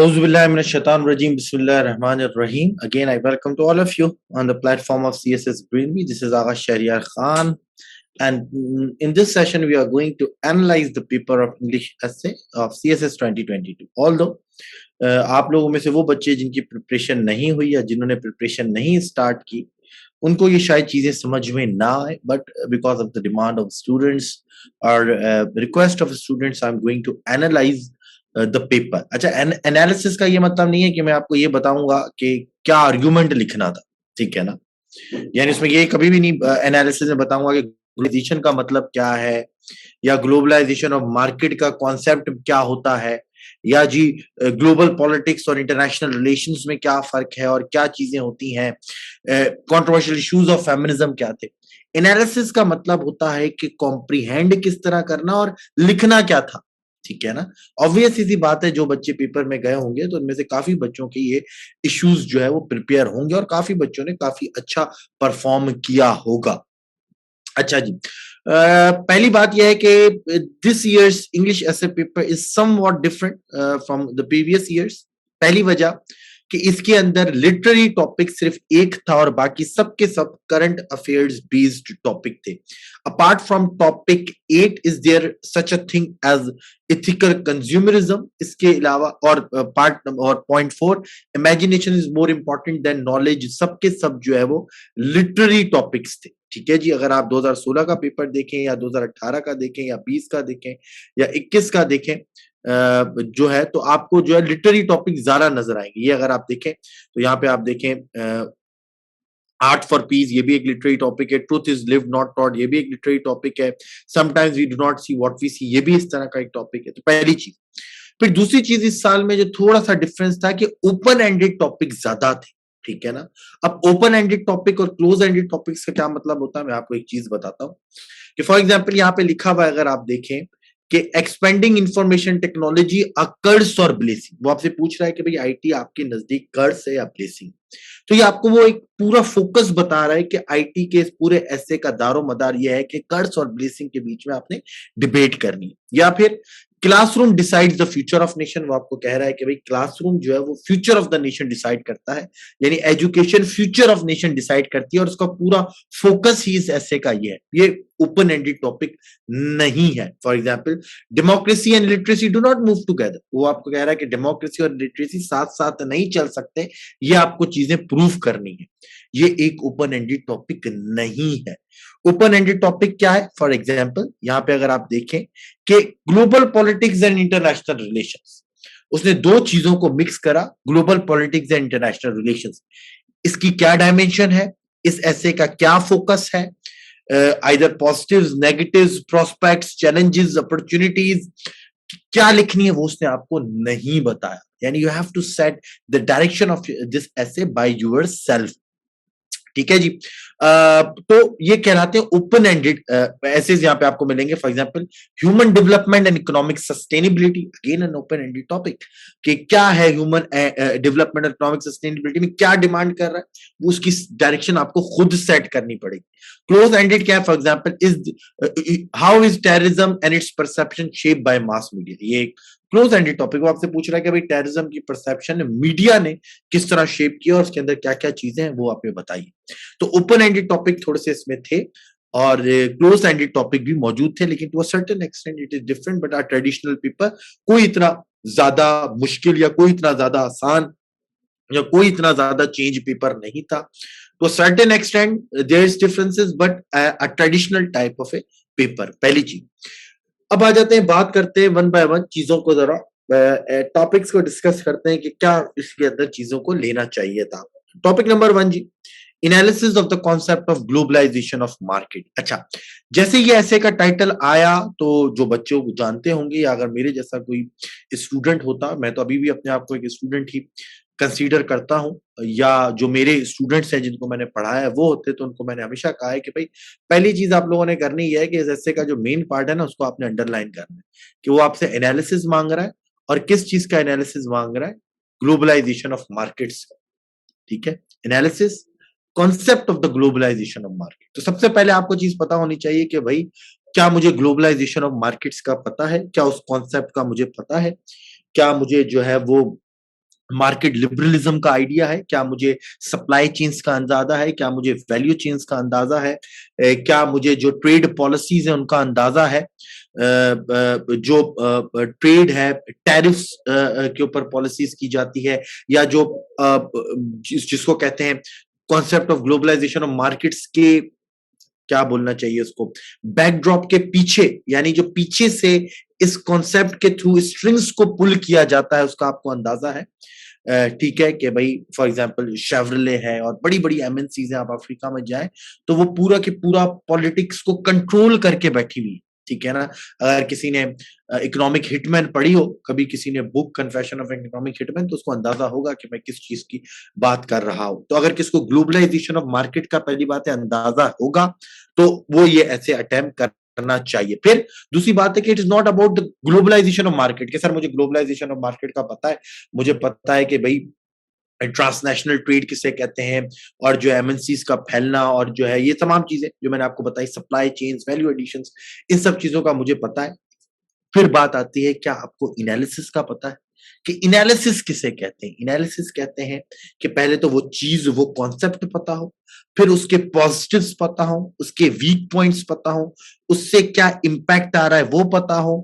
Auzubillahiminash-shaitanir-rajim. Bismillahir-rahmanir-rahim. Again, I welcome to all of you on the platform of CSS Greenby. This is Agha Shahryar Khan. And in this session, we are going to analyze the paper of English essay of CSS 2022. Although, आप लोगों में से वो बच्चे जिनकी preparation नहीं हुई या जिन्होंने प्रिपरेशन नहीं स्टार्ट की, उनको ये शायद चीजें समझ में ना आए, but because of the demand of students और request of students, I am going to analyse the paper. अच्छा, एनालिसिस का ये मतलब नहीं है कि मैं आपको ये बताऊंगा कि क्या आर्गुमेंट लिखना था, ठीक है ना. यानी इसमें ये कभी भी नहीं एनालिसिस में बताऊंगा कि ग्लोबलाइजेशन का मतलब क्या है, या ग्लोबलाइजेशन ऑफ मार्केट का कॉन्सेप्ट क्या होता है, या जी ग्लोबल पॉलिटिक्स और इंटरनेशनल रिलेशंस में क्या फर्क है और क्या चीजें होती हैं, कंट्रोवर्शियल इश्यूज ऑफ फेमिनिज्म क्या थे. एनालिसिस का मतलब होता है कि कॉम्प्रीहेंड किस तरह करना और लिखना क्या था, ठीक है ना. ऑब्वियस सी बात है, जो बच्चे पेपर में गए होंगे तो उनमें से काफी बच्चों के ये इश्यूज जो है वो प्रिपेयर होंगे और काफी बच्चों ने काफी अच्छा परफॉर्म किया होगा. अच्छा जी, पहली बात यह है कि this years English essay paper is somewhat different from the previous years. पहली वजह कि इसके अंदर लिटरेरी टॉपिक सिर्फ एक था और बाकी सब के सब करंट अफेयर्स बेस्ड टॉपिक थे. Apart from topic 8 is there such a thing as ethical consumerism. इसके अलावा और पार्ट और point 4 imagination is more important than knowledge. सबके सब जो है वो लिटरेरी टॉपिक्स थे, ठीक है जी. अगर आप 2016 का पेपर देखें या 2018 का देखें या 20 का देखें या 21 का देखें, जो है तो आपको जो है लिटरेरी टॉपिक ज्यादा नजर आएंगे. ये अगर आप देखें तो यहाँ पे आप देखें आर्ट फॉर पीस, ये भी एक लिटरेरी टॉपिक है. Truth is lived not taught, ये भी एक लिटरेरी टॉपिक है. Sometimes we do not see what we see, ये भी इस तरह का एक टॉपिक है. तो पहली चीज. फिर दूसरी चीज, इस साल में जो थोड़ा सा डिफरेंस था कि ओपन एंडेड टॉपिक ज्यादा थे, ठीक है ना. अब ओपन एंडेड टॉपिक और क्लोज एंडेड टॉपिक्स का क्या मतलब होता है, मैं आपको एक चीज बताता हूँ कि फॉर एग्जाम्पल यहाँ पे लिखा हुआ है, अगर आप देखें कि एक्सपेंडिंग इंफॉर्मेशन टेक्नोलॉजी अ कर्स और ब्लेसिंग. वो आपसे पूछ रहा है कि भाई आईटी आपके नजदीक कर्स है या ब्लेसिंग. तो ये आपको वो एक पूरा फोकस बता रहा है कि आईटी के इस पूरे ऐसे का दारो मदार ये है कि कर्स और ब्लेसिंग के बीच में आपने डिबेट करनी है. या फिर classroom decides the future of nation. वो आपको कह रहा है कि भाई क्लासरूम जो है वो future of the nation decide करता है, यानी education future of nation decide करती है, और उसका पूरा फोकस ही इस ऐसे का ये है. ये ओपन एंडेड टॉपिक नहीं है. For example, democracy and literacy do not move together. वो आपको कह रहा है कि डेमोक्रेसी और लिटरेसी साथ साथ नहीं चल सकते, ये आपको चीजें प्रूव करनी है. ये एक ओपन एंडेड टॉपिक नहीं है. ओपन एंडेड टॉपिक क्या है? फॉर एग्जाम्पल यहाँ पे अगर आप देखें कि global politics and international relations, उसने दो चीजों को मिक्स करा, global politics and international relations. इसकी क्या डायमेंशन है, इस ऐसे का क्या फोकस है, either positives, negatives, prospects, challenges, opportunities, क्या लिखनी है वो उसने आपको नहीं बताया. यानी you have to set the direction of this essay by yourself, ठीक है जी. तो ये कहलाते हैं ओपन एंडेड ऐसे यहाँ पे आपको मिलेंगे. For example, human development and economic sustainability, again an open ended topic. कि क्या है human development and economic sustainability में क्या डिमांड कर रहा है, वो उसकी डायरेक्शन आपको खुद सेट करनी पड़ेगी. क्लोज एंडेड क्या है? For example, is how is terrorism and its perception shape by mass media. ये क्लोज एंडेड टॉपिक. वो आपसे पूछ रहा है कि भाई टेररिज्म की परसेप्शन मीडिया ने किस तरह शेप किया और उसके अंदर क्या क्या चीजें हैं वो आप बताइए. तो ओपन एंडेड टॉपिक थोड़े से इसमें थे और क्लोज एंडेड टॉपिक भी मौजूद थे, लेकिन to a certain extent it is different. But our traditional paper कोई इतना ज्यादा मुश्किल या कोई इतना ज्यादा आसान या कोई इतना ज्यादा चेंज पेपर नहीं था. तो certain extent there is differences, but a traditional type of a paper. पहली चीज. अब आ जाते हैं, बात करते हैं वन बाय वन चीजों को, जरा टॉपिक्स को डिस्कस करते हैं कि क्या इसके अंदर चीजों को लेना चाहिए था. टॉपिक नंबर 1 जी, analysis of the concept of globalization of market. अच्छा, जैसे ये ऐसे का टाइटल आया तो जो बच्चों को जानते होंगे, या अगर मेरे जैसा कोई स्टूडेंट होता, मैं तो अभी भी अपने आप को एक स्टूडेंट ही कंसीडर करता हूं, या जो मेरे स्टूडेंट्स हैं जिनको मैंने पढ़ाया है वो होते, तो उनको मैंने हमेशा कहा है कि भाई पहली चीज आप लोगों ने करनी है कि इस ऐसे का जो मेन पार्ट है ना, उसको आपने अंडरलाइन करना है कि वो आपसे एनालिसिस मांग रहा है. और किस चीज का एनालिसिस मांग रहा है? ग्लोबलाइजेशन ऑफ मार्केट्स का, ठीक है. Analysis concept of the globalization of market. तो सबसे पहले आपको चीज पता होनी चाहिए कि भाई क्या मुझे ग्लोबलाइजेशन ऑफ मार्केट्स का पता है, क्या उस कॉन्सेप्ट का मुझे पता है, क्या मुझे जो है वो मार्केट लिबरलिज्म का आइडिया है, क्या मुझे सप्लाई चेन्स का अंदाजा है, क्या मुझे वैल्यू चेन्स का अंदाजा है, क्या मुझे जो ट्रेड पॉलिसीज है उनका अंदाजा है, जो ट्रेड है टैरिफ्स के ऊपर पॉलिसीज की जाती है, या जो जिसको कहते हैं concept of globalization of markets के, क्या बोलना चाहिए उसको, बैकड्रॉप के पीछे, यानी जो पीछे से इस कॉन्सेप्ट के थ्रू स्ट्रिंग्स को पुल किया जाता है उसका आपको अंदाजा है। ठीक है कि भाई फॉर एग्जांपल शेवरले है और बड़ी बड़ी एमएनसीज हैं, आप अफ्रीका में जाएं तो वो पूरा के पूरा पॉलिटिक्स को कंट्रोल करके बैठी हुई है, ठीक है ना। अगर किसी ने इकोनॉमिक हिटमैन पढ़ी हो कभी, किसी ने book confession of economic hitman, तो उसको अंदाजा होगा कि मैं किस चीज की बात कर रहा हूं। तो अगर किसको ग्लोबलाइजेशन ऑफ मार्केट का पहली बात है अंदाजा होगा तो वो ये ऐसे अटेम्प्ट करना चाहिए। फिर दूसरी बात है कि it is not about the globalization of market, कि सर मुझे ग्लोबलाइजेशन ऑफ मार्केट का पता है, मुझे पता है कि भाई ट्रांसनेशनल ट्रेड किसे कहते हैं, और जो एमएनसीज का फैलना, और जो है ये तमाम चीजें जो मैंने आपको बताई, सप्लाई चेन्स, वैल्यू एडिशंस, इन सब चीजों का मुझे पता है। फिर बात आती है क्या आपको एनालिसिस का पता है, कि एनालिसिस किसे कहते हैं। एनालिसिस कहते हैं कि पहले तो वो चीज, वो कॉन्सेप्ट पता हो, फिर उसके पॉजिटिव्स पता हो, उसके वीक पॉइंट्स पता हो, उससे क्या इंपैक्ट आ रहा है वो पता हो,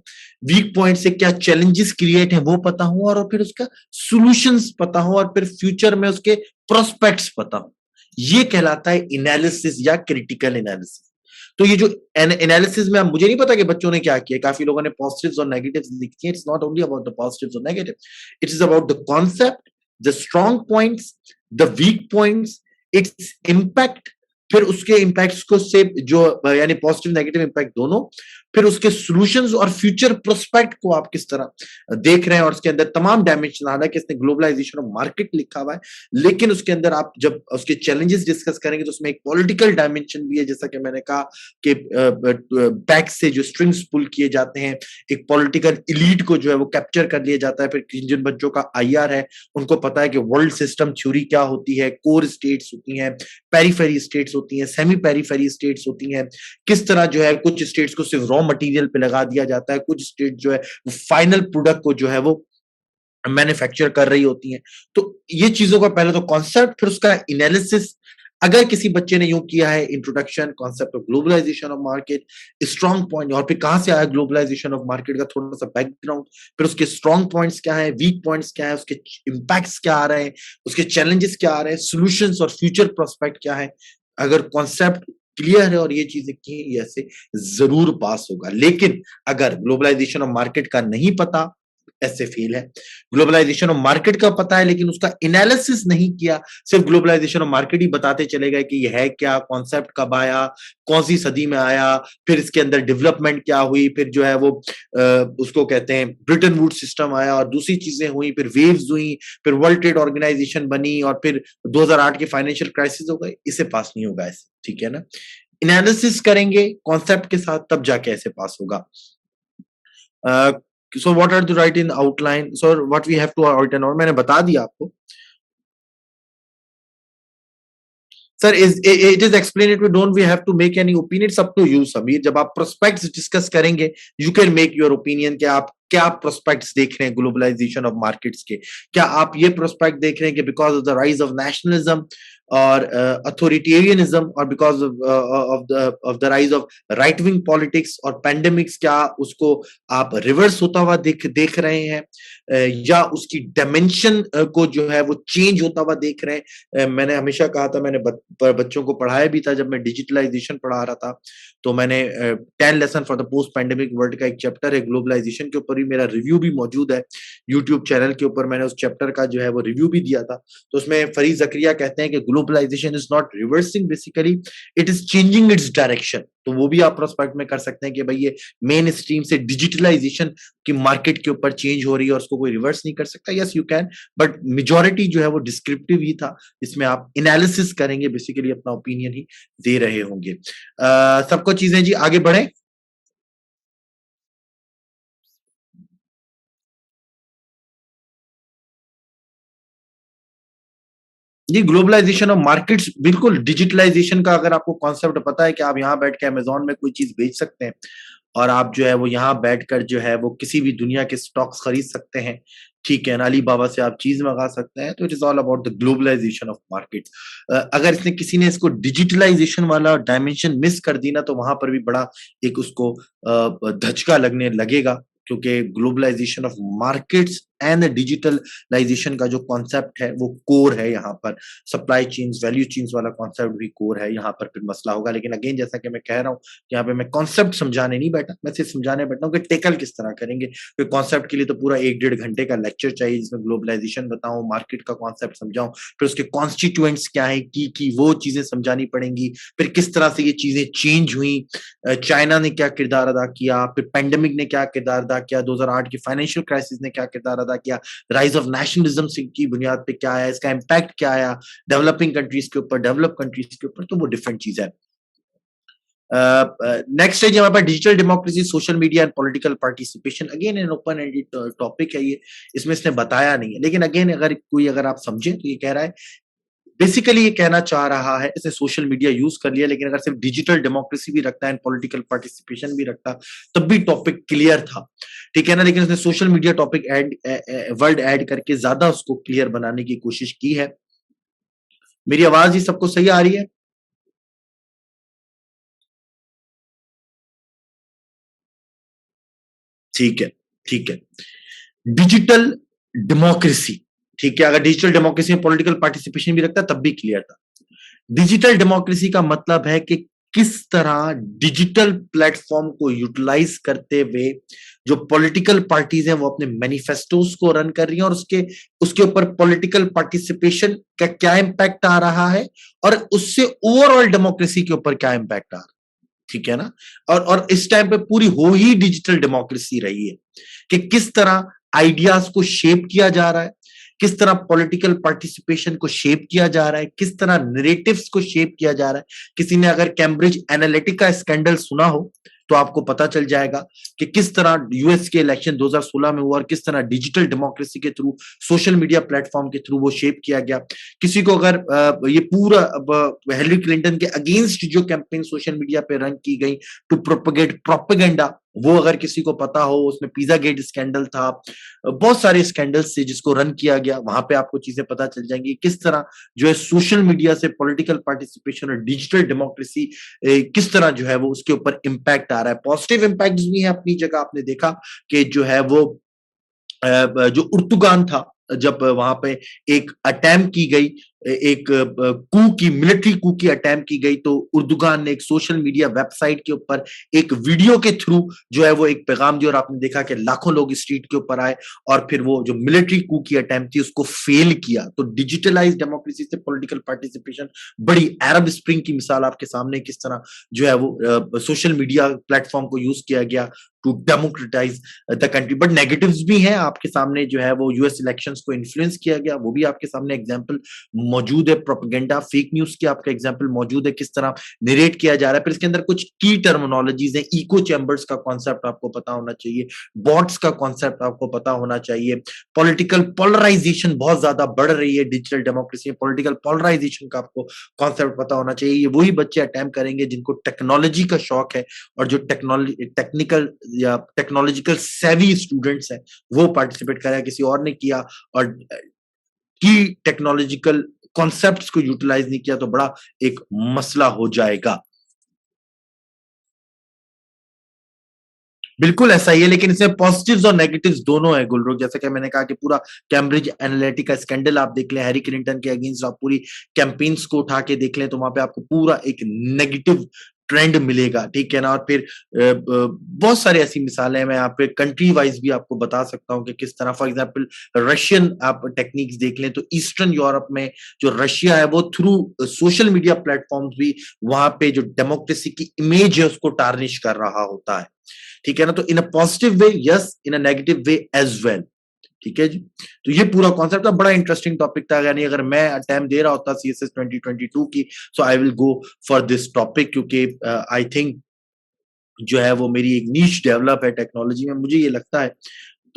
वीक पॉइंट से क्या चैलेंजेस क्रिएट है वो पता हो, और फिर उसका सॉल्यूशंस पता हो, और फिर फ्यूचर में उसके प्रोस्पेक्ट्स पता हो। ये कहलाता है एनालिसिस या क्रिटिकल एनालिसिस। तो ये जो एनालिसिस में, मुझे नहीं पता कि बच्चों ने क्या किया, काफी लोगों ने पॉजिटिव्स और नेगेटिव्स लिखी है। It's not only about the positives और negative, it is about the concept, the strong points, the weak points, its impact, फिर उसके इम्पैक्ट्स को से जो यानी पॉजिटिव नेगेटिव इम्पैक्ट दोनों, फिर उसके सॉल्यूशंस और फ्यूचर प्रोस्पेक्ट को आप किस तरह देख रहे हैं, और उसके अंदर तमाम डायमेंशन। हालांकि इसने ग्लोबलाइजेशन ऑफ मार्केट लिखा हुआ है, लेकिन उसके अंदर आप जब उसके चैलेंजेस डिस्कस करेंगे तो उसमें एक पॉलिटिकल डायमेंशन भी है, जैसा कि मैंने कहा कि बैक से जो स्ट्रिंग्स पुल किए जाते हैं, एक पॉलिटिकल इलीट को जो है वो कैप्चर कर लिया जाता है। फिर जिन बच्चों का आईआर है उनको पता है कि वर्ल्ड सिस्टम थ्योरी क्या होती है, कोर स्टेट्स होती हैं, पेरिफेरी स्टेट्स होती हैं, सेमी पेरिफेरी स्टेट्स होती हैं, किस तरह जो है कुछ स्टेट्स को सिर्फ रॉ मटेरियल पे लगा दिया जाता है, कुछ स्टेट जो है फाइनल प्रोडक्ट को जो है वो मैन्युफैक्चर कर रही होती हैं। तो ये चीजों का पहले तो कॉन्सेप्ट, फिर उसका एनालिसिस। अगर किसी बच्चे ने यूं किया है introduction, concept of globalization of market, strong point, और फिर कहां से आया ग्लोबलाइजेशन ऑफ मार्केट का थोड़ा सा बैकग्राउंड, फिर उसके स्ट्रॉन्ग पॉइंट्स क्या है, वीक पॉइंट्स क्या है, उसके इंपैक्ट्स क्या आ रहे हैं, उसके चैलेंजेस क्या आ रहे हैं, सोल्यूशंस और फ्यूचर प्रोस्पेक्ट क्या है। अगर कॉन्सेप्ट क्लियर है और ये चीजें की, ऐसे जरूर पास होगा। लेकिन अगर ग्लोबलाइजेशन ऑफ मार्केट का नहीं पता, ऐसे फेल है। ग्लोबलाइजेशन ऑफ मार्केट का पता है लेकिन उसका एनालिसिस नहीं किया, सिर्फ ग्लोबलाइजेशन ऑफ मार्केट ही बताते चले गए कि ये है क्या, कॉन्सेप्ट कब आया, कौन सी सदी में आया, फिर इसके अंदर डेवलपमेंट क्या हुई, फिर जो है वो उसको कहते हैं ब्रिटन वुड्स सिस्टम आया और दूसरी चीजें हुई, फिर वेव्स हुई, फिर वर्ल्ड ट्रेड ऑर्गेनाइजेशन बनी, और फिर 2008 के फाइनेंशियल क्राइसिस हो गए। इसे पास नहीं होगा ऐसे, ठीक है ना। एनालिसिस करेंगे कॉन्सेप्ट के साथ, तब जाके ऐसे पास होगा। So what are the write in outline, so what we have to write in, और मैंने बता दिया आपको sir. Is it is explanatory, don't we have to make any opinion, it's up to you Sameer. जब आप प्रोस्पेक्ट्स डिस्कस करेंगे you can make your opinion कि आप क्या प्रोस्पेक्ट्स देख रहे हैं ग्लोबलाइजेशन ऑफ मार्केट्स के। क्या आप ये प्रोस्पेक्ट देख रहे हैं कि because of the rise of nationalism और अथॉरिटेरियनिज्म, और because of the rise of right wing politics और पैंडेमिक्स, क्या उसको आप रिवर्स होता हुआ देख रहे हैं, या उसकी डायमेंशन को जो है वो चेंज होता हुआ देख रहे हैं। मैंने हमेशा कहा था, मैंने बच्चों को पढ़ाया भी था जब मैं डिजिटलाइजेशन पढ़ा रहा था, तो मैंने 10 lesson for the post pandemic world का एक चैप्टर है ग्लोबलाइजेशन के ऊपर भी, मेरा रिव्यू भी मौजूद है यूट्यूब चैनल के ऊपर। मैंने उस चैप्टर का जो है वो रिव्यू भी दिया था। तो उसमें फरीद जकरिया कहते हैं कि globalization is not reversing, basically it is changing its direction. तो वो भी आप प्रोस्पेक्ट में कर सकते हैं कि भाई ये मेन स्ट्रीम से डिजिटलाइजेशन की मार्केट के ऊपर चेंज हो रही है और उसको कोई रिवर्स नहीं कर सकता। Yes you can, but majority जो है वो डिस्क्रिप्टिव ही था, इसमें आप एनालिसिस करेंगे, बेसिकली अपना ओपिनियन ही दे रहे होंगे। सबको चीजें जी आगे बढ़े। जी, ग्लोबलाइजेशन ऑफ मार्केट्स, बिल्कुल डिजिटलाइजेशन का अगर आपको कॉन्सेप्ट पता है कि आप यहाँ बैठ के अमेज़न में कोई चीज़ बेच सकते हैं और आप जो है वो यहाँ बैठकर जो है वो किसी भी दुनिया के स्टॉक्स खरीद सकते हैं, ठीक है ना, अलीबाबा से आप चीज मंगा सकते हैं। तो it is all about the globalization of market. अगर इसने किसी ने इसको डिजिटलाइजेशन वाला डायमेंशन मिस कर दी ना, तो वहां पर भी बड़ा एक उसको धचका लगने लगेगा, क्योंकि globalization of markets and digitalization का जो कॉन्सेप्ट है वो कोर है यहाँ पर। सप्लाई चेन्स, वैल्यू चेन्स वाला कॉन्सेप्ट भी कोर है, यहाँ पर फिर मसला होगा। लेकिन अगेन जैसा कि मैं कह रहा हूँ, यहाँ पे मैं कॉन्सेप्ट समझाने नहीं बैठा, मैं सिर्फ समझाने बैठा हूँ कि टेकल किस तरह करेंगे। फिर कॉन्सेप्ट के लिए तो पूरा 1-1.5 घंटे का लेक्चर चाहिए, जिसमें ग्लोबलाइजेशन बताऊं, मार्केट का कॉन्सेप्ट समझाऊं, फिर उसके कॉन्स्टिट्यूएंट्स क्या है की वो चीजें समझानी पड़ेंगी, फिर किस तरह से ये चीजें चेंज हुई, चाइना ने क्या किरदार अदा किया, फिर पेंडेमिक ने क्या किरदार अदा किया, 2008 की फाइनेंशियल क्राइसिस ने क्या किरदार अदा किया, राइज ऑफ नेशनलिज्म की बुनियाद पे क्या आया, इसका इम्पैक्ट क्या आया डेवलपिंग कंट्रीज के ऊपर, डेवलप कंट्रीज के ऊपर, तो वो डिफरेंट चीज है। नेक्स्ट है जी हमारे पास digital democracy, social media and political participation. Again an open ended topic है ये, इसमें इसने बताया नहीं है, लेकिन अगेन अगर आप समझे तो ये कह रहा है, बेसिकली ये कहना चाह रहा है, इसने सोशल मीडिया यूज कर लिया, लेकिन अगर सिर्फ डिजिटल डेमोक्रेसी भी रखता है एंड पॉलिटिकल पार्टिसिपेशन भी रखता, तब भी टॉपिक क्लियर था, ठीक है ना। लेकिन उसने social media topic word add करके ज्यादा उसको क्लियर बनाने की कोशिश की है। मेरी आवाज ही सबको सही आ रही है? ठीक है, ठीक है। डिजिटल डेमोक्रेसी, ठीक है, अगर डिजिटल डेमोक्रेसी में पॉलिटिकल पार्टिसिपेशन भी रखता तब भी क्लियर था। डिजिटल डेमोक्रेसी का मतलब है कि किस तरह डिजिटल प्लेटफॉर्म को यूटिलाइज करते हुए जो पॉलिटिकल पार्टीज हैं वो अपने मैनिफेस्टोस को रन कर रही हैं, और उसके उसके ऊपर पॉलिटिकल पार्टिसिपेशन का क्या इम्पैक्ट आ रहा है, और उससे ओवरऑल डेमोक्रेसी के ऊपर क्या इम्पैक्ट आ रहा है, ठीक है ना। और इस टाइम पे पूरी हो ही डिजिटल डेमोक्रेसी रही है कि किस तरह आइडियाज को शेप किया जा रहा है, किस तरह पॉलिटिकल पार्टिसिपेशन को शेप किया जा रहा है, किस तरह नरेटिव्स को शेप किया जा रहा है। किसी ने अगर कैम्ब्रिज एनालिटिका स्कैंडल सुना हो तो आपको पता चल जाएगा कि किस तरह यूएस के इलेक्शन 2016 में हुआ, और किस तरह डिजिटल डेमोक्रेसी के थ्रू, सोशल मीडिया प्लेटफॉर्म के थ्रू वो शेप किया गया। किसी को अगर ये पूरा हिलरी क्लिंटन के अगेंस्ट जो कैंपेन सोशल मीडिया पे रन की गई टू प्रोपेगेट प्रोपेगेंडा, वो अगर किसी को पता हो, उसमें पिज्जा गेट स्कैंडल था, बहुत सारे स्कैंडल्स से जिसको रन किया गया, वहां पे आपको चीजें पता चल जाएंगी किस तरह जो है सोशल मीडिया से पॉलिटिकल पार्टिसिपेशन और डिजिटल डेमोक्रेसी किस तरह जो है वो उसके ऊपर इम्पैक्ट आ रहा है। पॉजिटिव इम्पैक्ट भी है अपनी जगह, आपने देखा कि जो है वो जो उर्तुगान था, जब वहां पे एक अटैम्प की गई, एक कू की, मिलिट्री कू की अटैम्प की गई, तो उर्दुगान ने एक सोशल मीडिया वेबसाइट के ऊपर एक वीडियो के थ्रू जो है वो एक पैगाम दिया, और आपने देखा कि लाखों लोग स्ट्रीट के ऊपर आए, और फिर वो जो मिलिट्री कू की अटैम्प थी उसको फेल किया। तो डिजिटलाइज डेमोक्रेसी से पॉलिटिकल पार्टिसिपेशन, बड़ी अरब स्प्रिंग की मिसाल आपके सामने, किस तरह जो है वो सोशल मीडिया प्लेटफॉर्म को यूज किया गया to democratize the country. But negatives भी हैं आपके सामने, जो है वो यूएस इलेक्शंस को इन्फ्लुएंस किया गया, वो भी आपके सामने एग्जांपल मौजूद है। प्रोपेगेंडा, फेक न्यूज की आपका एग्जांपल मौजूद है, किस तरह नरेट किया जा रहा है। फिर इसके अंदर कुछ की टर्मिनोलॉजीज हैं, इको चैम्बर्स का कॉन्सेप्ट आपको पता होना चाहिए, बॉट्स का कॉन्सेप्ट आपको पता होना चाहिए। पॉलिटिकल पोलराइजेशन बहुत ज्यादा बढ़ रही है डिजिटल डेमोक्रेसी में, पॉलिटिकल पोलराइजेशन का आपको कॉन्सेप्ट पता होना चाहिए। ये वही बच्चे अटेम्प्ट करेंगे जिनको टेक्नोलॉजी का शौक है, और जो टेक्निकल या टेक्नोलॉजिकल सेवी स्टूडेंट्स हैं वो पार्टिसिपेट करें, किसी और ने किया और की टेक्नोलॉजिकल कॉन्सेप्ट्स को यूटिलाइज नहीं किया तो बड़ा एक मसला हो जाएगा। बिल्कुल ऐसा ही है, लेकिन इसमें पॉजिटिव्स और नेगेटिव्स दोनों है गुलरोग। जैसे कि मैंने कहा कि पूरा कैम्ब्रिज एनालिटिका स्कैंडल आप देख लें, हैरी क्लिंटन के अगेंस्ट आप पूरी कैंपेन्स को उठा के देख लें, तो वहां पे आपको पूरा एक नेगेटिव ट्रेंड मिलेगा, ठीक है ना। और फिर बहुत सारी ऐसी मिसालें मैं यहाँ पे कंट्री वाइज भी आपको बता सकता हूँ कि किस तरह, फॉर एग्जाम्पल रशियन आप टेक्निक्स देख लें, तो ईस्टर्न यूरोप में जो रशिया है वो थ्रू सोशल मीडिया प्लेटफॉर्म्स भी वहां पे जो डेमोक्रेसी की इमेज है उसको टार्निश कर रहा होता है, ठीक है ना। तो in a positive way yes, in a negative way as well, ठीक है जी। तो ये पूरा कॉन्सेप्ट था, बड़ा इंटरेस्टिंग टॉपिक था। यानी अगर मैं अटेम्प्ट दे रहा होता सीएसएस 2022 की, so I will go for this topic, क्योंकि आई थिंक जो है वो मेरी एक नीश डेवलप है टेक्नोलॉजी में, मुझे ये लगता है।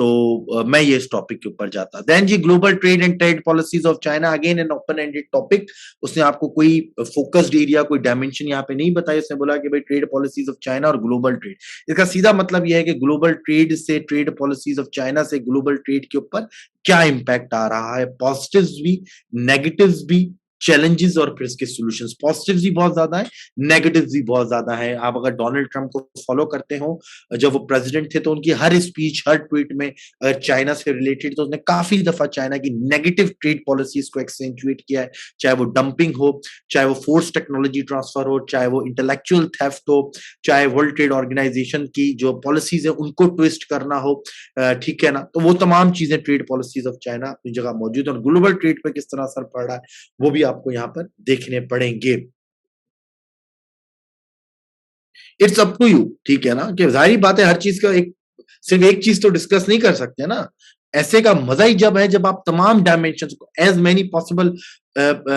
तो मैं ये इस टॉपिक के ऊपर जाता। देन जी global trade and trade policies of China, again an open ended topic. उसने आपको कोई फोकस्ड एरिया, कोई डायमेंशन यहाँ पे नहीं बताया। उसने बोला कि भाई ट्रेड पॉलिसीज ऑफ चाइना और ग्लोबल ट्रेड, इसका सीधा मतलब यह है कि ग्लोबल ट्रेड से, ट्रेड पॉलिसीज ऑफ चाइना से ग्लोबल ट्रेड के ऊपर क्या इंपैक्ट आ रहा है, पॉजिटिव्स भी, नेगेटिव्स भी, चैलेंजेस और फिर इसके सॉल्यूशंस। पॉजिटिव्स भी बहुत ज्यादा है, नेगेटिव्स भी बहुत ज्यादा है। आप अगर डोनाल्ड ट्रंप को फॉलो करते हो, जब वो प्रेसिडेंट थे तो उनकी हर स्पीच, हर ट्वीट में अगर चाइना से रिलेटेड, तो उसने काफी दफा चाइना की नेगेटिव ट्रेड पॉलिसीज को एक्सेंचुएट किया है। चाहे वो डंपिंग हो, चाहे वो फोर्स टेक्नोलॉजी ट्रांसफर हो, चाहे वो इंटेलेक्चुअल थेफ्ट हो, चाहे वर्ल्ड ट्रेड ऑर्गेनाइजेशन की जो पॉलिसीज है उनको ट्विस्ट करना हो, ठीक है ना। तो वो तमाम चीजें ट्रेड पॉलिसीज ऑफ चाइना अपनी जगह मौजूद है, और ग्लोबल ट्रेड पे किस तरह असर पड़ रहा है वो भी आपको यहाँ पर देखने पड़ेंगे। इट्स अप टू यू, ठीक है ना, कि जाहिर बात है हर चीज का एक, सिर्फ एक चीज तो डिस्कस नहीं कर सकते ना। ऐसे का मजा ही जब है जब आप तमाम डायमेंशंस को, एज मेनी पॉसिबल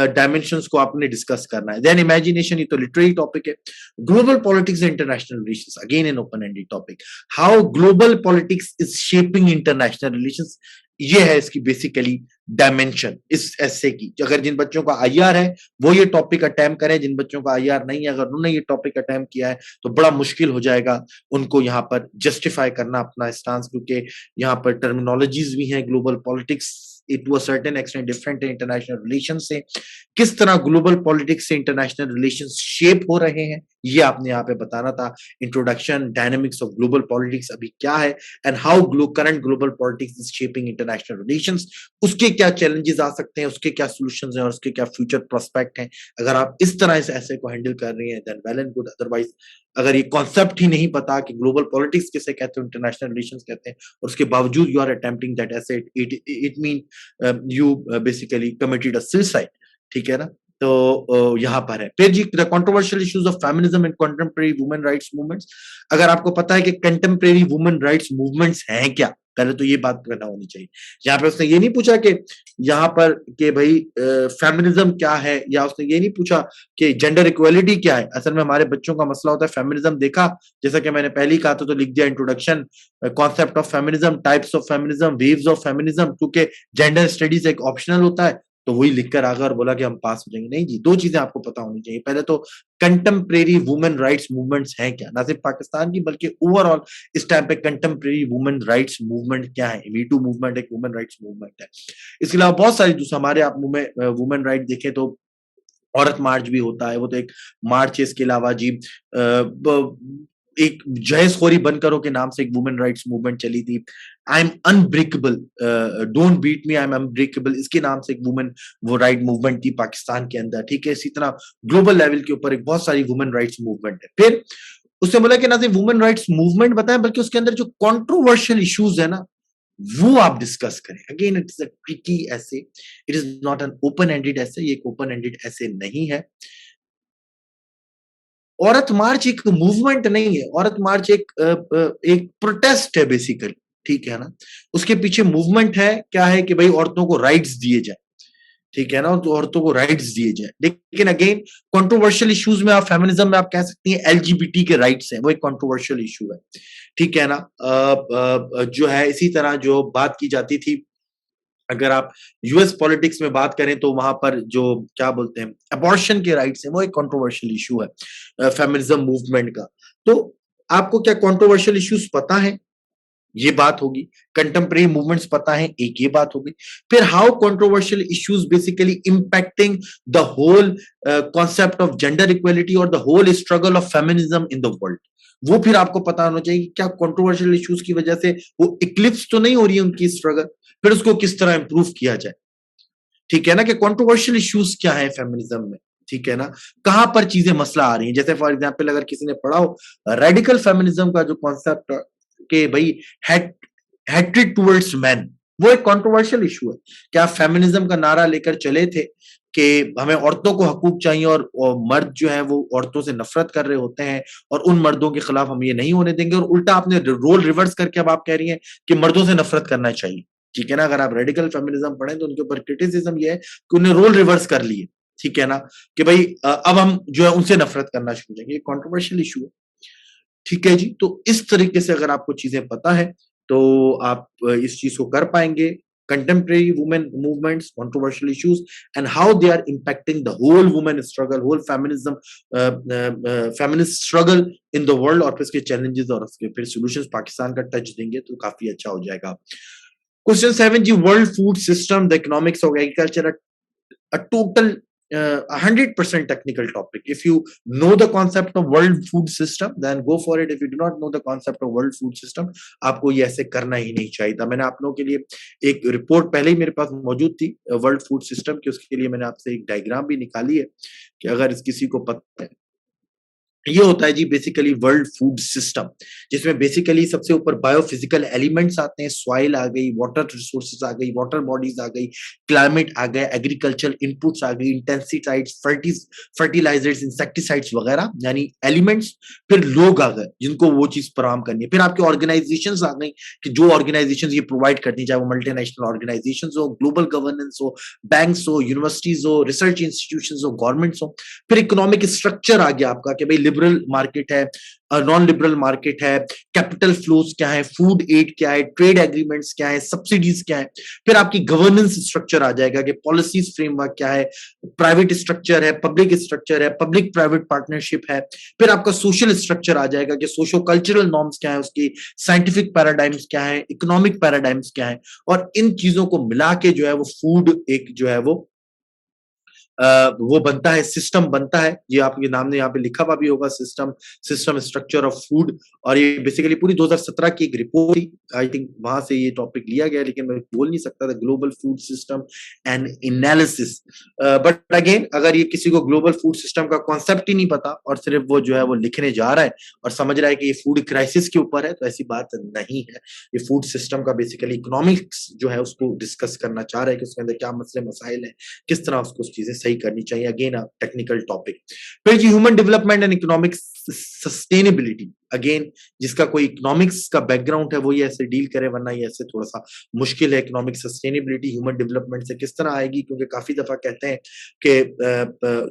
डायमेंशंस को आपने डिस्कस करना है। देन इमेजिनेशन, ये तो लिटरेरी टॉपिक है। Global politics and international relations, again an open ended topic. How global politics is shaping international relations, ये है इसकी बेसिकली डायमेंशन इस ऐसे की। अगर जिन बच्चों का आईआर है वो ये टॉपिक अटेम्प्ट करें, जिन बच्चों का आईआर नहीं है, अगर उन्होंने ये टॉपिक अटेम्प्ट किया है तो बड़ा मुश्किल हो जाएगा उनको यहाँ पर जस्टिफाई करना अपना स्टांस, क्योंकि यहाँ पर टर्मिनोलॉजीज भी हैं। Global politics it to a certain extent different है इंटरनेशनल रिलेशन से। किस तरह ग्लोबल पॉलिटिक्स से इंटरनेशनल रिलेशन शेप हो रहे हैं, ये आपने यहाँ पे बताना था। Introduction, dynamics of global politics अभी क्या है, and how current global politics is shaping international relations, उसके क्या चैलेंजेस आ सकते हैं, उसके क्या सॉल्यूशंस हैं और उसके क्या फ्यूचर प्रोस्पेक्ट हैं। अगर आप इस तरह इस ऐसे को हैंडल कर रही हैं then well and good. Otherwise अगर ये कॉन्सेप्ट ही नहीं पता कि ग्लोबल पॉलिटिक्स किसे कहते हैं, इंटरनेशनल रिलेशंस कहते हैं, और उसके बावजूद you are attempting that essay, it mean you basically committed a suicide, ठीक है ना। तो यहाँ पर है। फिर जी the controversial issues of feminism and contemporary women rights movements. अगर आपको पता है कि कंटेम्परेरी वुमेन राइट्स मूवमेंट्स हैं क्या, पहले तो ये बात करना होनी चाहिए। यहाँ पे उसने ये नहीं पूछा कि यहाँ पर कि भाई फेमिनिज्म क्या है, या उसने ये नहीं पूछा कि जेंडर इक्वालिटी क्या है। असल में हमारे बच्चों का मसला होता है फेमिनिज्म देखा, जैसा कि मैंने पहले ही कहा था, तो लिख दिया introduction, concept of feminism, types of feminism, waves of feminism, क्योंकि जेंडर स्टडीज एक ऑप्शनल होता है, तो वही लिखकर आ गया और बोला कि हम पास हो जाएंगे। नहीं जी, दो चीजें आपको पता होनी चाहिए। पहले तो कंटेम्परेरी वुमेन राइट्स मूवमेंट्स हैं क्या, ना सिर्फ पाकिस्तान की बल्कि ओवरऑल इस टाइम पे कंटेम्परेरी वुमेन राइट्स मूवमेंट क्या है। मीटू मूवमेंट एक वुमेन राइट्स मूवमेंट है। इसके अलावा बहुत सारी दूसरे हमारे आप वुमेन राइट देखें तो औरत मार्च भी होता है, वो तो एक मार्च है। इसके अलावा जी एक जहेज खोरी बंद करो के नाम से एक वुमेन राइट्स मूवमेंट चली थी। I am unbreakable, don't beat me, I am unbreakable, इसके नाम से एक वुमेन वो राइट मूवमेंट थी पाकिस्तान के अंदर, ठीक है। इसी तरह ग्लोबल लेवल के ऊपर एक बहुत सारी वुमेन राइट्स मूवमेंट है। फिर उसने बोला कि ना सिर्फ वुमेन राइट्स मूवमेंट बताएं बल्कि उसके अंदर जो कंट्रोवर्शियल इश्यूज है ना वो आप डिस्कस करें। Again it is a tricky essay, it is not an open ended essay, ये एक ओपन एंडेड ऐसे नहीं है। औरत मार्च एक मूवमेंट नहीं है, औरत मार्च एक प्रोटेस्ट है बेसिकली, ठीक है ना। उसके पीछे मूवमेंट है क्या है कि भाई औरतों को राइट्स दिए जाए, ठीक है ना, तो औरतों को राइट्स दिए जाए। लेकिन अगेन कंट्रोवर्शियल इश्यूज में आप फेमिनिज्म में आप कह सकती हैं एलजीबीटी के राइट्स हैं, वो एक कंट्रोवर्शियल इशू है, ठीक है ना। जो है इसी तरह जो बात की जाती थी, अगर आप यूएस पॉलिटिक्स में बात करें तो वहां पर जो क्या बोलते हैं अबॉर्शन के राइट्स हैं, वो एक कंट्रोवर्शियल इशू है फेमिनिज्म मूवमेंट का। तो आपको क्या कंट्रोवर्शियल इश्यूज पता है, ये बात होगी। कंटेम्परेरी मूवमेंट्स पता है, एक ये बात होगी। फिर how controversial issues basically impacting the whole concept of gender equality और the whole struggle of feminism in the world, वो फिर आपको पता होना चाहिए कि क्या कंट्रोवर्शियल इश्यूज की वजह से वो इक्लिप्स तो नहीं हो रही है उनकी स्ट्रगल, फिर उसको किस तरह इंप्रूव किया जाए, ठीक है ना। कि कंट्रोवर्शियल इश्यूज क्या है फेमिनिज्म में, ठीक है ना, कहां पर चीजें मसला आ रही हैं। जैसे फॉर एग्जांपल अगर किसी ने पढ़ा हो रेडिकल फेमिनिज्म का जो कॉन्सेप्ट के भाई हेट्रिड टुवर्ड्स मैन, वो एक कंट्रोवर्शियल इशू है। क्या फेमिनिज्म का नारा लेकर चले थे कि हमें औरतों को हकूक चाहिए, और मर्द जो है वो औरतों से नफरत कर रहे होते हैं और उन मर्दों के खिलाफ हम ये नहीं होने देंगे, और उल्टा आपने रोल रिवर्स करके अब आप कह रही हैं कि मर्दों से नफरत करना चाहिए, ठीक है ना। अगर आप रेडिकल फेमिनिज्म पढ़ें तो उनके ऊपर क्रिटिसिज्म ये है कि उन्हें रोल रिवर्स कर लिए, ठीक है ना, कि भाई अब हम जो है उनसे नफरत करना शुरू करेंगे। कंट्रोवर्शियल इशू है, ठीक है जी। तो इस तरीके से अगर आपको चीजें पता है तो आप इस चीज को कर पाएंगे। Contemporary women movements, controversial issues, and how they are impacting the whole woman struggle, whole feminism, feminist struggle in the world, और फिर इसके challenges और उसके फिर solutions पाकिस्तान का टच देंगे तो काफी अच्छा हो जाएगा। Question 7 ji, world food system, the economics of agriculture, a total 100% technical topic. If you know the concept of world food system, then go for it. If you do not know the concept of world food system, आपको ये ऐसे करना ही नहीं चाहिए था। मैंने आप लोगों के लिए एक रिपोर्ट पहले ही मेरे पास मौजूद थी वर्ल्ड फूड सिस्टम की, उसके लिए मैंने आपसे एक डायग्राम भी निकाली है कि अगर इस किसी को पता है, ये होता है जी बेसिकली वर्ल्ड फूड सिस्टम, जिसमें बेसिकली सबसे ऊपर बायोफिजिकल एलिमेंट्स आते हैं, सॉइल आ गई, वाटर रिसोर्सेज आ गई, वाटर बॉडीज आ गई, क्लाइमेट आ गया, एग्रीकल्चर इनपुट्स आ गई, इंटेंसिसाइड्स, फर्टिलाइजर्स, इंसेक्टिसाइड्स वगैरह यानी एलिमेंट्स। फिर लोग आ गए जिनको वो चीज फराहम करनी है। फिर आपकी ऑर्गेनाइजेशंस आ गई कि जो ऑर्गेनाइजेशंस ये प्रोवाइड करती हैं, चाहे वो मल्टीनेशनल ऑर्गेनाइजेशंस हो, ग्लोबल गवर्नेंस हो, बैंक्स हो, यूनिवर्सिटीज हो, रिसर्च इंस्टीट्यूशंस हो, गवर्नमेंट्स हो। फिर इकोनॉमिक स्ट्रक्चर आ गया आपका कि भाई लिबरल मार्केट है, नॉन लिबरल मार्केट है, कैपिटल फ्लोज क्या है, फूड एड क्या है, ट्रेड एग्रीमेंट्स क्या है, सब्सिडीज क्या है। फिर आपकी गवर्नेंस स्ट्रक्चर आ जाएगा कि पॉलिसीज फ्रेमवर्क क्या है, प्राइवेट स्ट्रक्चर है, पब्लिक प्राइवेट पार्टनरशिप है। फिर आपका सोशल स्ट्रक्चर आ जाएगा कि सोशो कल्चरल नॉर्म्स क्या है, उसकी साइंटिफिक पैराडाइम्स क्या है, इकोनॉमिक पैराडाइम्स क्या है। और इन चीजों को मिला के जो है वो फूड एक जो है वो बनता है, सिस्टम बनता है। ये आपके नाम ने यहाँ पे लिखा हुआ भी होगा, सिस्टम स्ट्रक्चर ऑफ फूड। और ये बेसिकली पूरी 2017 की एक रिपोर्ट थी, आई थिंक वहां से ये टॉपिक लिया गया, लेकिन मैं बोल नहीं सकता था global food system and analysis. But again अगर ये किसी को ग्लोबल फूड सिस्टम का कॉन्सेप्ट ही नहीं पता और सिर्फ वो जो है वो लिखने जा रहा है और समझ रहा है कि ये फूड क्राइसिस के ऊपर है, तो ऐसी बात नहीं है। ये फूड सिस्टम का बेसिकली इकोनॉमिक्स जो है उसको डिस्कस करना चाह रहा है कि उसके अंदर क्या मसले मसाइल है, किस तरह उसको चीजें सही करनी चाहिए। Again technical topic. फिर जी human development and economic sustainability, again जिसका कोई इकोनॉमिक्स का बैकग्राउंड है वो ये ऐसे डील करे, वरना ये ऐसे थोड़ा सा मुश्किल है। इकोनॉमिक सस्टेनेबिलिटी ह्यूमन डेवलपमेंट से किस तरह आएगी, क्योंकि काफी दफा कहते हैं कि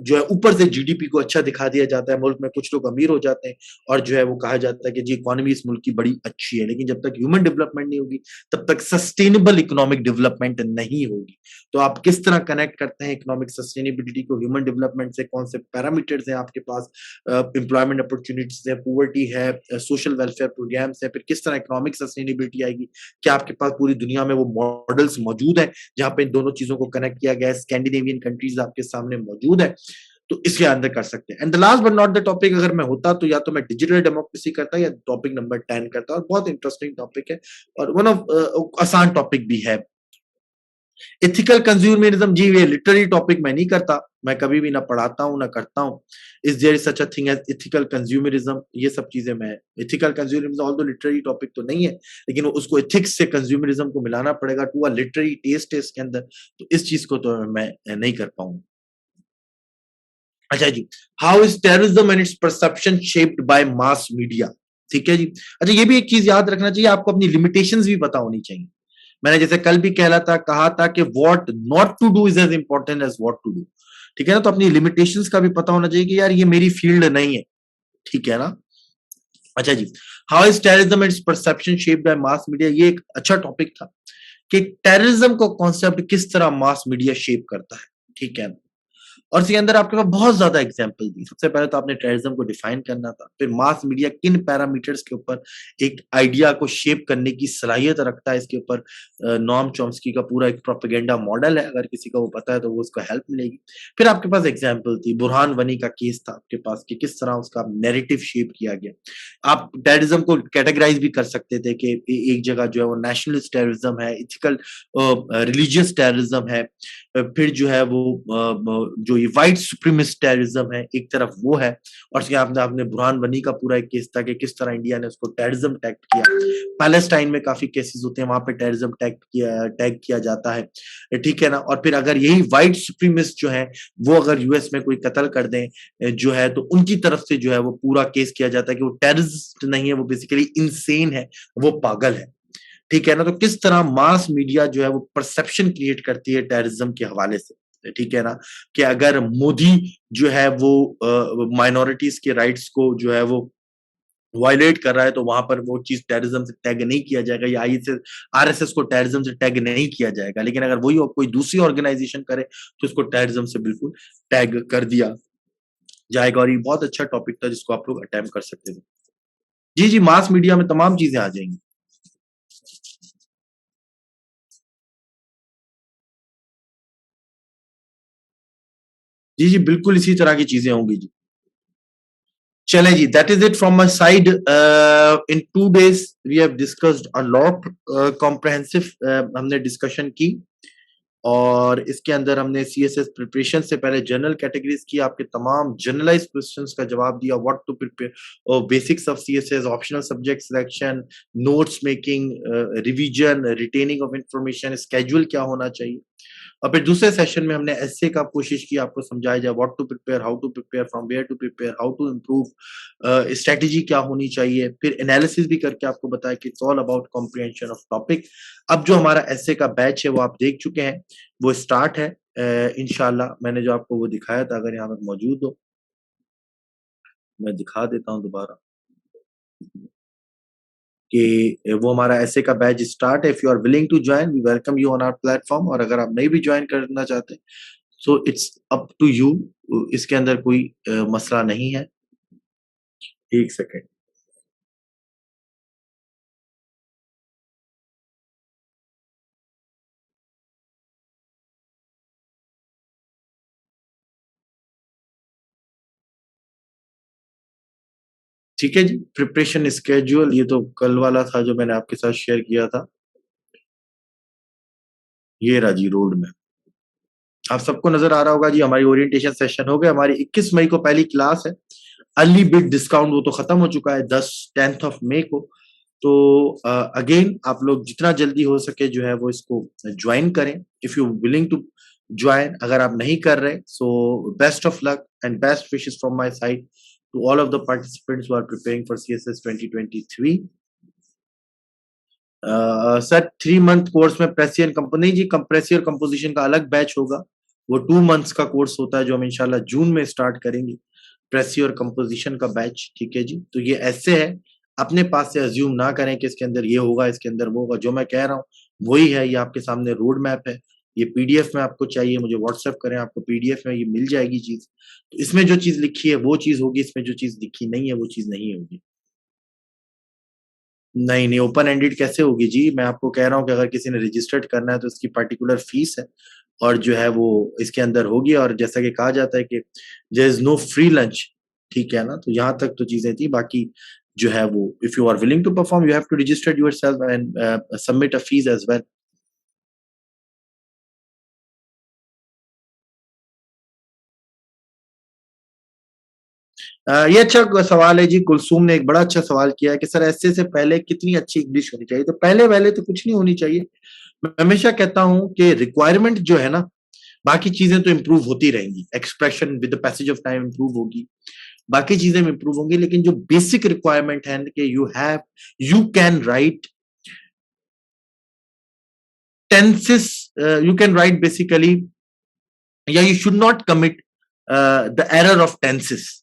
जो है ऊपर से जीडीपी को अच्छा दिखा दिया जाता है, मुल्क में कुछ लोग अमीर हो जाते हैं और जो है वो कहा जाता है कि जी इकोनॉमी इस मुल्क की बड़ी अच्छी है, लेकिन जब तक ह्यूमन डेवलपमेंट नहीं होगी तब तक सस्टेनेबल इकोनॉमिक डेवलपमेंट नहीं होगी। तो आप किस तरह कनेक्ट करते हैं इकोनॉमिक सस्टेनेबिलिटी को ह्यूमन डेवलपमेंट से, कौन से पैरामीटर्स हैं आपके पास, एम्प्लॉयमेंट अपॉर्चुनिटीज है, पुअर्टी है, सोशल वेलफेयर प्रोग्राम्स है, फिर किस तरह इकोनॉमिक सस्टेनेबिलिटी आएगी। क्या आपके पास पूरी दुनिया में वो मॉडल्स मौजूद हैं जहां पे इन दोनों चीजों को कनेक्ट किया गया है, स्कैंडिनेवियन कंट्रीज आपके सामने मौजूद है, तो इसके अंदर कर सकते हैं। And the last but not the topic, अगर मैं होता तो या तो मैं डिजिटल डेमोक्रेसी करता या टॉपिक नंबर 10 करता, और बहुत इंटरेस्टिंग टॉपिक है और वन ऑफ आसान टॉपिक भी है। एथिकल कंज्यूमरिज्म, जी ये लिटररी टॉपिक मैं नहीं करता, मैं कभी भी ना पढ़ाता हूँ ना करता हूँ। Is there such a thing as ethical consumerism, ये सब चीजें मैं, ethical consumerism although literary topic तो नहीं है, लेकिन उसको एथिक्स से कंज्यूमरिज्म को मिलाना पड़ेगा टू अ लिटररी टेस्ट है इसके अंदर, तो इस चीज को तो मैं नहीं कर पाऊंगा। अच्छा जी, how is terrorism and its perception shaped by mass media, ठीक है जी। अच्छा ये भी एक चीज याद रखना चाहिए, आपको अपनी लिमिटेशंस भी पता होनी चाहिए। मैंने जैसे कल भी कहा था कि what not to do is as important as what to do, ठीक है ना। तो अपनी लिमिटेशंस का भी पता होना चाहिए कि यार ये मेरी फील्ड नहीं है, ठीक है ना। अच्छा जी, how is terrorism and its perception shaped by mass media, ये एक अच्छा टॉपिक था कि टेररिज्म को कॉन्सेप्ट किस तरह मास मीडिया शेप करता है, ठीक है। और इसके अंदर आपके पास बहुत ज्यादा एग्जाम्पल दी। सबसे पहले तो आपने टेररिज्म को डिफाइन करना था, फिर मास मीडिया किन पैरामीटर्स के ऊपर एक आइडिया को शेप करने की सलाहियत रखता है, इसके ऊपर नॉर्म चॉम्स्की का पूरा एक प्रोपेगेंडा मॉडल है, अगर किसी को वो पता है तो वो उसको हेल्प मिलेगी। फिर आपके पास एग्जाम्पल थी, बुरहान वनी का केस था आपके पास कि किस तरह उसका नैरेटिव शेप किया गया। आप टेररिज्म को कैटेगराइज भी कर सकते थे कि एक जगह जो है वो नेशनलिस्ट टेररिज्म है, इथिकल रिलीजियस टेररिज्म है, फिर जो है वो जो ये व्हाइट सुप्रीमिस्ट टेररिज्म है एक तरफ वो है, और उसके आपने बुरहान वनी का पूरा एक केस था कि किस तरह इंडिया ने उसको टेररिज्म टैग किया। पैलेस्टाइन में काफी केसेस होते हैं, वहां पे टेररिज्म टैग किया जाता है, ठीक है ना। और फिर अगर यही व्हाइट सुप्रीमिस्ट जो है वो अगर यूएस में कोई कत्ल कर दें जो है, तो उनकी तरफ से जो है वो पूरा केस किया जाता है कि वो टेररिस्ट नहीं है, वो बेसिकली इंसेन है, वो पागल है, ठीक है ना। तो किस तरह मास मीडिया जो है वो परसेप्शन क्रिएट करती है टेररिज्म के हवाले से, ठीक है ना। कि अगर मोदी जो है वो माइनॉरिटीज के राइट्स को जो है वो वायलेट कर रहा है तो वहां पर वो चीज टेररिज्म से टैग नहीं किया जाएगा, या आईएसएस आरएसएस को टेररिज्म से टैग नहीं किया जाएगा। लेकिन अगर वही कोई दूसरी ऑर्गेनाइजेशन करे तो उसको टेररिज्म से बिल्कुल टैग कर दिया जाएगा। और ये बहुत अच्छा टॉपिक था जिसको आप लोग अटेम्प्ट कर सकते थे। जी जी, मास मीडिया में तमाम चीजें आ जाएंगी। जी जी, बिल्कुल इसी तरह की चीजें होंगी जी। चले जी, that is it from my side. In 2 days we have discussed a lot, comprehensive हमने डिस्कशन की। और इसके अंदर हमने सीएसएस प्रिपरेशन से पहले जनरल कैटेगरीज की, आपके तमाम जनरलाइज क्वेश्चंस का जवाब दिया, व्हाट टू प्रिपेयर और basics of CSS, optional subject selection, notes making, revision, retaining of information, schedule क्या होना चाहिए। और फिर दूसरे सेशन में हमने एसए का कोशिश की आपको समझाया जाए, what to prepare, how to prepare, from where to prepare, how to improve, strategy क्या होनी चाहिए। फिर एनालिसिस भी करके आपको बताया कि it's all about comprehension of topic. अब जो हमारा एसए का बैच है वो आप देख चुके हैं, वो स्टार्ट है। इंशाल्लाह मैंने जो आपको वो दिखाया था, अगर यहाँ पर मौजूद हो मैं दिखा देता हूँ दोबारा कि वो हमारा ऐसे का बैच स्टार्ट है। If you are willing to join, we welcome you on our platform. और अगर आप नहीं भी ज्वाइन करना चाहते, so it's up to you. इसके अंदर कोई मसला नहीं है। एक सेकेंड। ठीक है जी, प्रिपरेशन स्केड्यूल ये तो कल वाला था जो मैंने आपके साथ शेयर किया था। ये रहा जी रोड में, आप सबको नजर आ रहा होगा जी। हमारी ओरिएंटेशन सेशन हो गया, हमारी 21 मई को पहली क्लास है। अर्ली बिट डिस्काउंट वो तो खत्म हो चुका है 10th ऑफ मई को। तो अगेन आप लोग जितना जल्दी हो सके जो है वो इसको ज्वाइन करें, if you willing to join. अगर आप नहीं कर रहे, so best of luck and best wishes from my side to all of the participants who are preparing for CSS 2023। Sir 3 month course में प्रेसियर कंपोजिशन, नहीं जी, कंप्रेसियर composition का अलग batch होगा। वो 2 months का कोर्स होता है जो हम इंशाल्लाह जून में स्टार्ट करेंगे, प्रेसियर कंपोजिशन का बैच। ठीक है जी, तो ये ऐसे है, अपने पास से अज्यूम ना करें कि इसके अंदर ये होगा, इसके अंदर वो होगा। जो मैं कह रहा हूँ वही है, ये आपके सामने रोड मैप है। ये पीडीएफ में आपको चाहिए, मुझे व्हाट्सएप करें, आपको पीडीएफ में ये मिल जाएगी चीज। तो इसमें जो चीज लिखी है वो चीज होगी, इसमें जो चीज लिखी नहीं है वो चीज नहीं होगी। नहीं नहीं, ओपन एंडेड कैसे होगी जी? मैं आपको कह रहा हूँ कि अगर किसी ने रजिस्टर्ड करना है तो उसकी पर्टिकुलर फीस है, और जो है वो इसके अंदर होगी। और जैसा कि कहा जाता है कि there is no free lunch. ठीक है ना, तो यहाँ तक तो चीजें थी। बाकी जो है वो, if you are willing to perform, you have to register yourself and submit a fees as well. ये अच्छा सवाल है जी। कुलसूम ने एक बड़ा अच्छा सवाल किया है कि सर ऐसे से पहले कितनी अच्छी इंग्लिश होनी चाहिए। तो पहले पहले तो कुछ नहीं होनी चाहिए। मैं हमेशा कहता हूं कि रिक्वायरमेंट जो है ना, बाकी चीजें तो इम्प्रूव होती रहेंगी। Expression with the passage of time improve होगी, बाकी चीजें इम्प्रूव होंगी। लेकिन जो बेसिक रिक्वायरमेंट है कि you can write tenses, you can write basically, या you should not commit the error of tenses.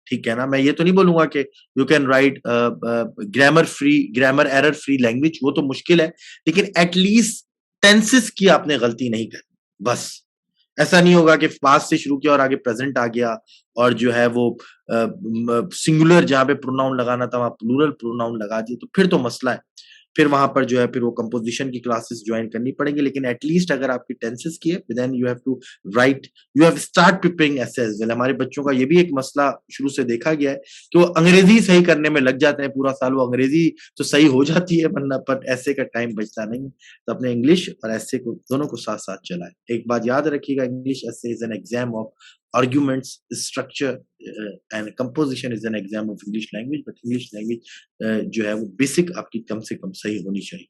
ठीक है ना, मैं ये तो नहीं बोलूंगा कि you can write grammar error free language, वो तो मुश्किल है। लेकिन एटलीस्ट टेंसेस की आपने गलती नहीं करनी बस। ऐसा नहीं होगा कि पास्ट से शुरू किया और आगे प्रेजेंट आ गया, और जो है वो सिंगुलर जहां पे प्रोनाउन लगाना था वहां प्लूरल प्रोनाउन लगा दिए, तो फिर तो मसला है। फिर वहां पर जो है फिर वो कंपोजिशन की क्लासेस ज्वाइन करनी पड़ेंगी। लेकिन एटलीस्ट अगर आपकी टेंसेस की है, then you have to write, you have start preparing essay as well. हमारे बच्चों का ये भी एक मसला शुरू से देखा गया है कि वो अंग्रेजी सही करने में लग जाते हैं पूरा साल। वो अंग्रेजी तो सही हो जाती है वरना पर ऐसे का टाइम बचता नहीं है। तो अपने इंग्लिश और ऐसे को दोनों को साथ साथ चलाएं। एक बात याद रखिएगा, इंग्लिश ऐसे is an exam of arguments, structure, and composition is an exam of English language, but English language जो है वो बेसिक आपकी कम से कम सही होनी चाहिए।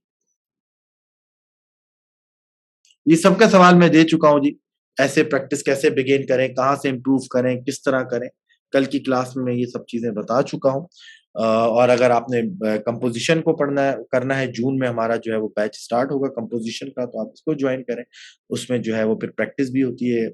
ये सबका सवाल मैं दे चुका हूँ जी। ऐसे प्रैक्टिस कैसे बिगिन करें, कहाँ से इम्प्रूव करें, किस तरह करें, कल की क्लास में मैं ये सब चीजें बता चुका हूँ। और अगर आपने कंपोजिशन को पढ़ना है करना है, जून में हमारा जो है वो बैच स्टार्ट होगा कंपोजिशन का, तो आप इसको ज्वाइन करें। उसमें जो है वो फिर प्रैक्टिस भी होती है,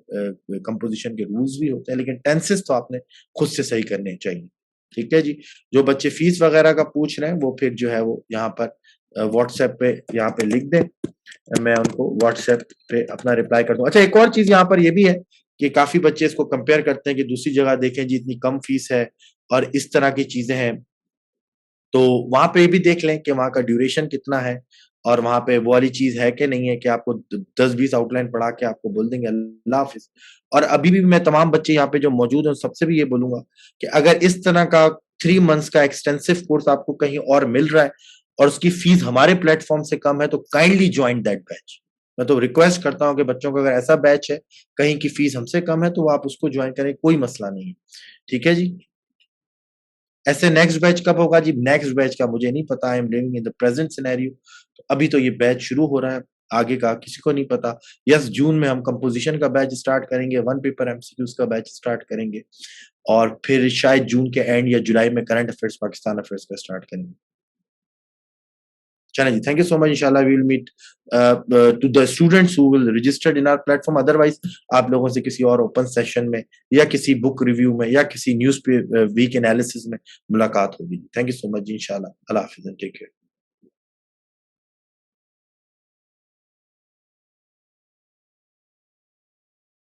कंपोजिशन के रूल्स भी होते हैं, लेकिन टेंसेस तो आपने खुद से सही करने चाहिए। ठीक है जी। जो बच्चे फीस वगैरह का पूछ रहे हैं वो फिर जो है वो यहाँ पर व्हाट्सएप पे यहाँ पे लिख दें, मैं उनको व्हाट्सएप पे अपना रिप्लाई कर दूं। अच्छा, एक और चीज यहाँ पर ये भी है कि काफी बच्चे इसको कंपेयर करते हैं कि दूसरी जगह देखें जी इतनी कम फीस है और इस तरह की चीजें हैं, तो वहां पे भी देख लें कि वहां का ड्यूरेशन कितना है और वहां पे वो वाली चीज है कि नहीं है कि आपको 10-20 आउटलाइन पढ़ा के आपको बोल देंगे अल्लाह हाफिज। और अभी भी मैं तमाम बच्चे यहाँ पे जो मौजूद हैं सबसे भी ये बोलूंगा कि अगर इस तरह का 3 मंथ्स का एक्सटेंसिव कोर्स आपको कहीं और मिल रहा है और उसकी फीस हमारे प्लेटफॉर्म से कम है तो काइंडली ज्वाइन दैट बैच। मैं तो रिक्वेस्ट करता हूँ कि बच्चों को अगर ऐसा बैच है कहीं की फीस हमसे कम है तो वो आप उसको ज्वाइन करें, कोई मसला नहीं है। ठीक है जी। ऐसे नेक्स्ट बैच कब होगा जी? नेक्स्ट बैच का मुझे नहीं पता, I am living in the present scenario. तो अभी तो ये बैच शुरू हो रहा है, आगे का किसी को नहीं पता। यस, जून में हम कंपोजिशन का बैच स्टार्ट करेंगे, वन पेपर एमसीक्यूज का बैच स्टार्ट करेंगे और फिर शायद जून के एंड या जुलाई में करंट अफेयर्स, पाकिस्तान अफेयर्स का स्टार्ट करेंगे। चलें जी, थैंक यू सो मच। इंशाल्लाह we will meet to the students who will registered in our platform. Otherwise आप लोगों से किसी और ओपन सेशन में या किसी बुक रिव्यू में या किसी न्यूज़ पे वीक एनालिसिस में मुलाकात होगी। थैंक यू सो मच जी। इंशाल्लाह। अल्लाह हाफिज़ एंड टेक केयर।